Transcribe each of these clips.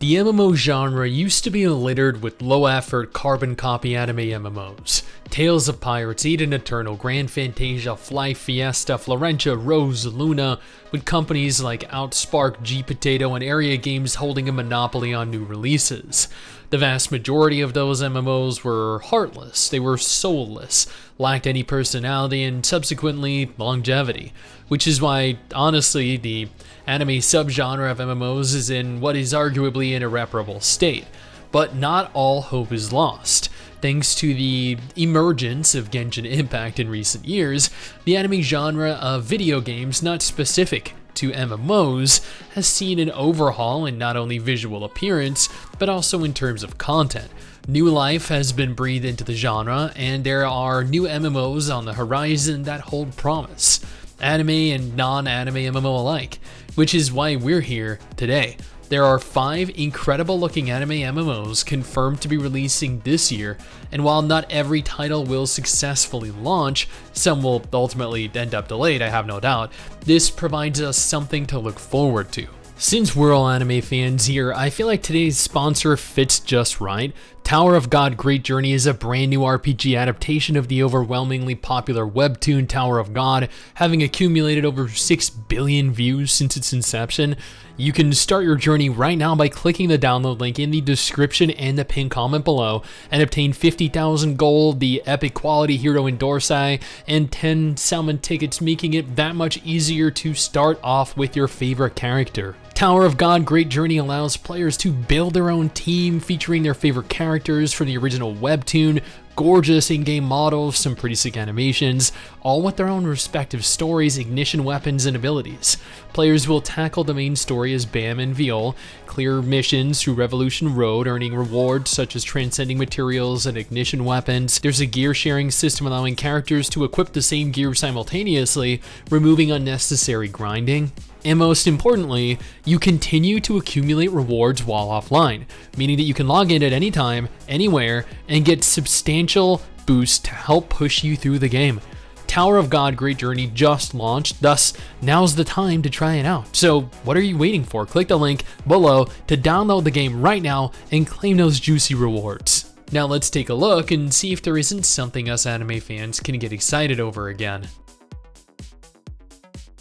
The MMO genre used to be littered with low-effort carbon copy anime MMOs. Tales of Pirates, Eden Eternal, Gran, Fantasia, Fiesta, Florensia, Rose, Luna, with companies like Outspark, GPotato and Aeria Games holding a monopoly on new releases. The vast majority of those MMOs were heartless, they were soulless, lacked any personality and subsequently longevity, which is why, honestly, the anime subgenre of MMOs is in what is arguably an irreparable state. But not all hope is lost. Thanks to the emergence of Genshin Impact in recent years, the anime genre of video games not specific to MMOs has seen an overhaul in not only visual appearance, but also in terms of content. New life has been breathed into the genre, and there are new MMOs on the horizon that hold promise, anime and non-anime MMO alike, which is why we're here today. There are 5 incredible looking anime MMOs confirmed to be releasing this year, and while not every title will successfully launch, some will ultimately end up delayed, I have no doubt, this provides us something to look forward to. Since we're all anime fans here, I feel like today's sponsor fits just right. Tower of God Great Journey is a brand new RPG adaptation of the overwhelmingly popular webtoon Tower of God, having accumulated over 6 billion views since its inception. You can start your journey right now by clicking the download link in the description and the pinned comment below and obtain 50,000 gold, the epic quality hero in Dorsai, and 10 salmon tickets, making it that much easier to start off with your favorite character. Tower of God Great Journey allows players to build their own team featuring their favorite characters for the original webtoon, gorgeous in-game models, some pretty sick animations, all with their own respective stories, ignition weapons, and abilities. Players will tackle the main story as Bam and Viol, clear missions through Revolution Road, earning rewards such as transcending materials and ignition weapons. There's a gear sharing system allowing characters to equip the same gear simultaneously, removing unnecessary grinding. And most importantly, you continue to accumulate rewards while offline, meaning that you can log in at any time, anywhere, and get substantial boosts to help push you through the game. Tower of God Great Journey just launched, thus now's the time to try it out. So what are you waiting for? Click the link below to download the game right now and claim those juicy rewards. Now let's take a look and see if there isn't something us anime fans can get excited over again.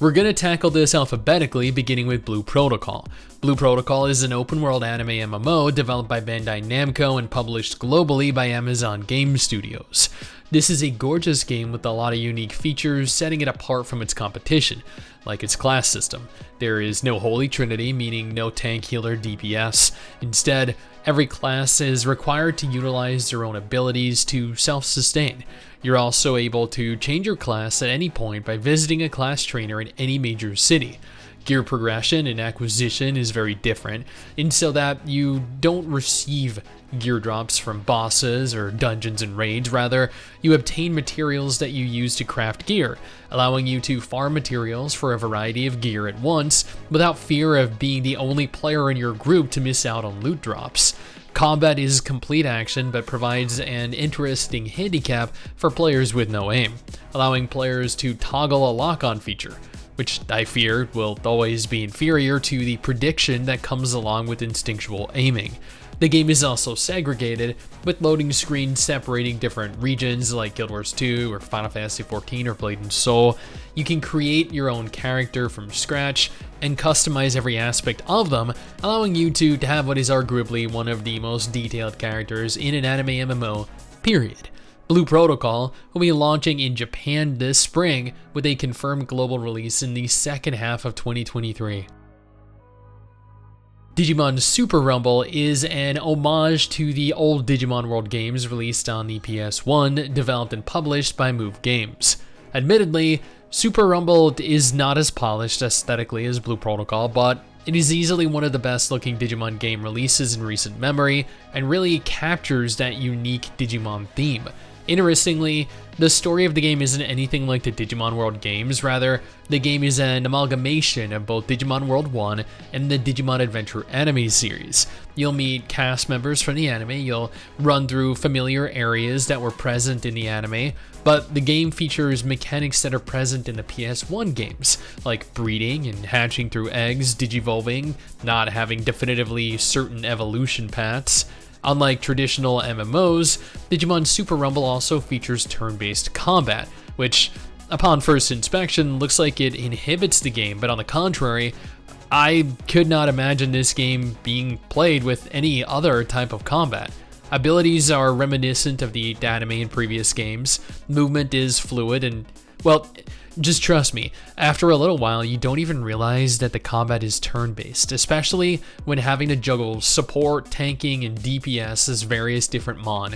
We're going to tackle this alphabetically, beginning with Blue Protocol. Blue Protocol is an open-world anime MMO developed by Bandai Namco and published globally by Amazon Game Studios. This is a gorgeous game with a lot of unique features, setting it apart from its competition, like its class system. There is no Holy Trinity, meaning no tank, healer, DPS. Instead, every class is required to utilize their own abilities to self-sustain. You're also able to change your class at any point by visiting a class trainer in any major city. Gear progression and acquisition is very different, and so that you don't receive gear drops from bosses or dungeons and raids, rather, you obtain materials that you use to craft gear, allowing you to farm materials for a variety of gear at once without fear of being the only player in your group to miss out on loot drops. Combat is complete action, but provides an interesting handicap for players with no aim, allowing players to toggle a lock-on feature, which I fear will always be inferior to the prediction that comes along with instinctual aiming. The game is also segregated, with loading screens separating different regions like Guild Wars 2 or Final Fantasy XIV or Blade and Soul. You can create your own character from scratch and customize every aspect of them, allowing you to have what is arguably one of the most detailed characters in an anime MMO, period. Blue Protocol will be launching in Japan this spring, with a confirmed global release in the second half of 2023. Digimon Super Rumble is an homage to the old Digimon World games released on the PS1, developed and published by Move Games. Admittedly, Super Rumble is not as polished aesthetically as Blue Protocol, but it is easily one of the best looking Digimon game releases in recent memory, and really captures that unique Digimon theme. Interestingly, the story of the game isn't anything like the Digimon World games, rather, the game is an amalgamation of both Digimon World 1 and the Digimon Adventure anime series. You'll meet cast members from the anime, you'll run through familiar areas that were present in the anime, but the game features mechanics that are present in the PS1 games, like breeding and hatching through eggs, digivolving, not having definitively certain evolution paths. Unlike traditional MMOs, Digimon Super Rumble also features turn-based combat, which, upon first inspection, looks like it inhibits the game, but on the contrary, I could not imagine this game being played with any other type of combat. Abilities are reminiscent of the anime in previous games, movement is fluid, and, well, just trust me, after a little while you don't even realize that the combat is turn-based, especially when having to juggle support, tanking, and DPS as various different mon.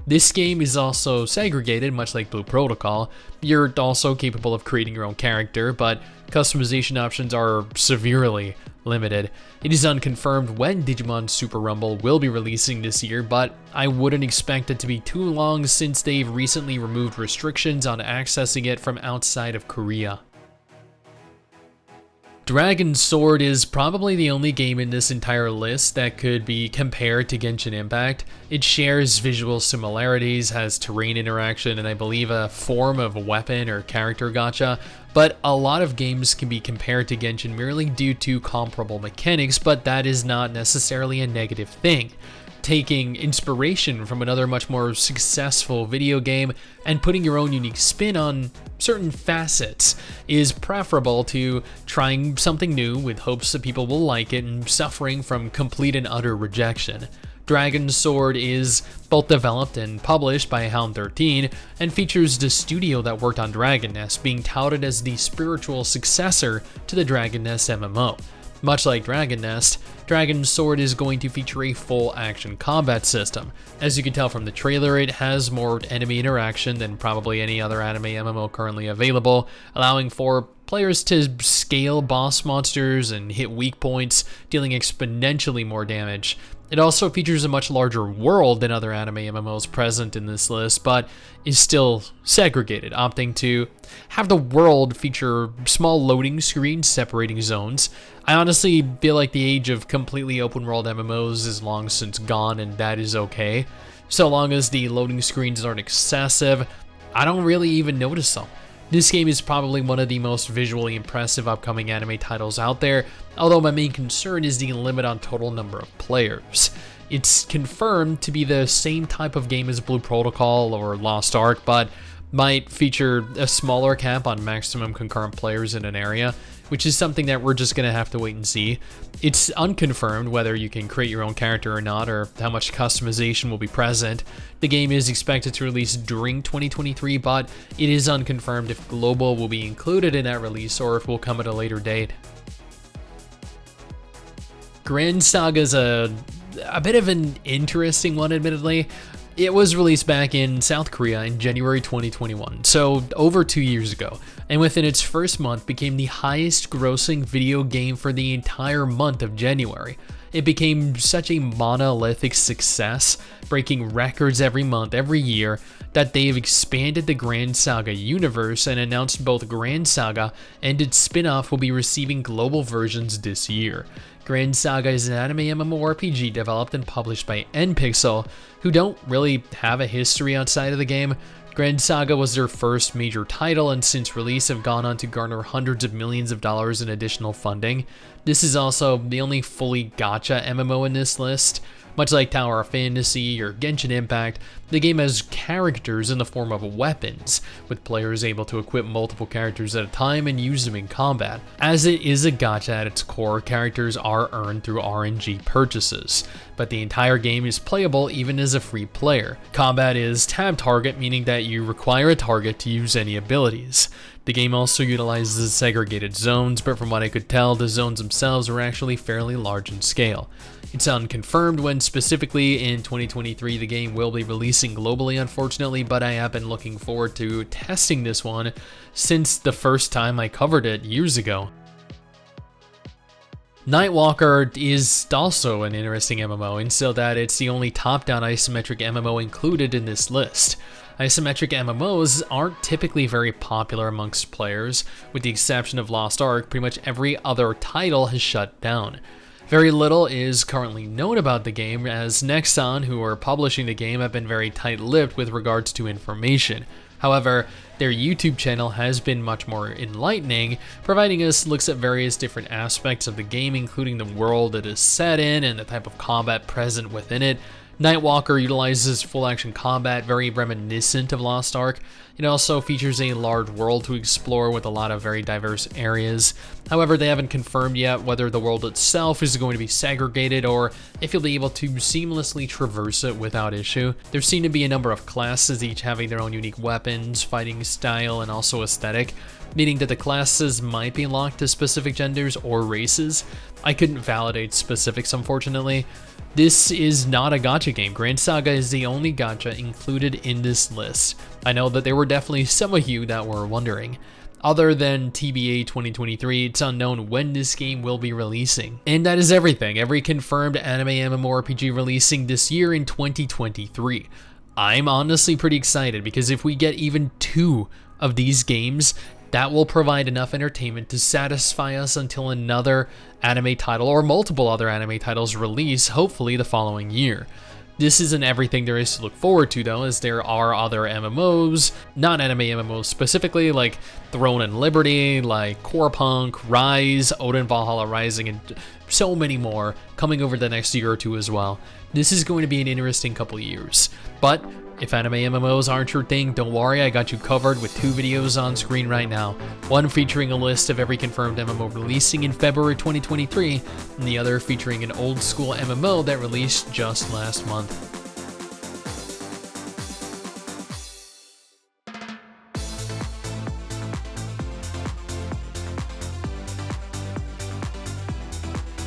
This game is also segregated, much like Blue Protocol. You're also capable of creating your own character, but customization options are severely limited. It is unconfirmed when Digimon Super Rumble will be releasing this year, but I wouldn't expect it to be too long since they've recently removed restrictions on accessing it from outside of Korea. Dragon Sword is probably the only game in this entire list that could be compared to Genshin Impact. It shares visual similarities, has terrain interaction, and I believe a form of weapon or character gacha, but a lot of games can be compared to Genshin merely due to comparable mechanics, but that is not necessarily a negative thing. Taking inspiration from another much more successful video game and putting your own unique spin on certain facets is preferable to trying something new with hopes that people will like it and suffering from complete and utter rejection. Dragon Sword is both developed and published by Helm 13 and features the studio that worked on Dragon Nest, being touted as the spiritual successor to the Dragon Nest MMO. Much like Dragon Nest, Dragon Sword is going to feature a full action combat system. As you can tell from the trailer, it has more enemy interaction than probably any other anime MMO currently available, allowing for players to scale boss monsters and hit weak points, dealing exponentially more damage. It also features a much larger world than other anime MMOs present in this list, but is still segregated, opting to have the world feature small loading screens separating zones. I honestly feel like the age of completely open world MMOs is long since gone, and that is okay. So long as the loading screens aren't excessive, I don't really even notice them. This game is probably one of the most visually impressive upcoming anime titles out there, although my main concern is the limit on total number of players. It's confirmed to be the same type of game as Blue Protocol or Lost Ark, but might feature a smaller cap on maximum concurrent players in an area, which is something that we're just going to have to wait and see. It's unconfirmed whether you can create your own character or not, or how much customization will be present. The game is expected to release during 2023, but it is unconfirmed if global will be included in that release or if it will come at a later date. Gran Saga is a bit of an interesting one, admittedly. It was released back in South Korea in January 2021, so over 2 years ago, and within its first month became the highest grossing video game for the entire month of January. It became such a monolithic success, breaking records every month, every year, that they've expanded the Gran Saga universe and announced both Gran Saga and its spin-off will be receiving global versions this year. Gran Saga is an anime MMORPG developed and published by NPixel, who don't really have a history outside of the game. Gran Saga was their first major title and since release have gone on to garner hundreds of millions of dollars in additional funding. This is also the only fully gacha MMO in this list. Much like Tower of Fantasy or Genshin Impact, the game has characters in the form of weapons, with players able to equip multiple characters at a time and use them in combat. As it is a gacha at its core, characters are earned through RNG purchases, but the entire game is playable even as a free player. Combat is tab target, meaning that you require a target to use any abilities. The game also utilizes segregated zones, but from what I could tell, the zones themselves are actually fairly large in scale. It's unconfirmed when specifically in 2023 the game will be releasing globally, unfortunately, but I have been looking forward to testing this one since the first time I covered it years ago. Nightwalker is also an interesting MMO, in so that it's the only top-down isometric MMO included in this list. Isometric MMOs aren't typically very popular amongst players, with the exception of Lost Ark. Pretty much every other title has shut down. Very little is currently known about the game, as Nexon, who are publishing the game, have been very tight-lipped with regards to information. However, their YouTube channel has been much more enlightening, providing us looks at various different aspects of the game, including the world it is set in and the type of combat present within it. Nightwalker utilizes full-action combat, very reminiscent of Lost Ark. It also features a large world to explore with a lot of very diverse areas. However, they haven't confirmed yet whether the world itself is going to be segregated or if you'll be able to seamlessly traverse it without issue. There seem to be a number of classes, each having their own unique weapons, fighting style, and also aesthetic, meaning that the classes might be locked to specific genders or races. I couldn't validate specifics, unfortunately. This is not a gacha game. Gran Saga is the only gacha included in this list. I know that there were definitely some of you that were wondering. Other than TBA 2023, it's unknown when this game will be releasing. And that is everything. Every confirmed anime MMORPG releasing this year in 2023. I'm honestly pretty excited because if we get even 2 of these games, that will provide enough entertainment to satisfy us until another anime title or multiple other anime titles release, hopefully the following year. This isn't everything there is to look forward to though, as there are other MMOs, not anime MMOs specifically, like Throne and Liberty, like Core Punk, Rise, Odin Valhalla Rising, and so many more coming over the next year or 2 as well. This is going to be an interesting couple years, but if anime MMOs aren't your thing, don't worry, I got you covered with 2 videos on screen right now. One featuring a list of every confirmed MMO releasing in February 2023, and the other featuring an old school MMO that released just last month.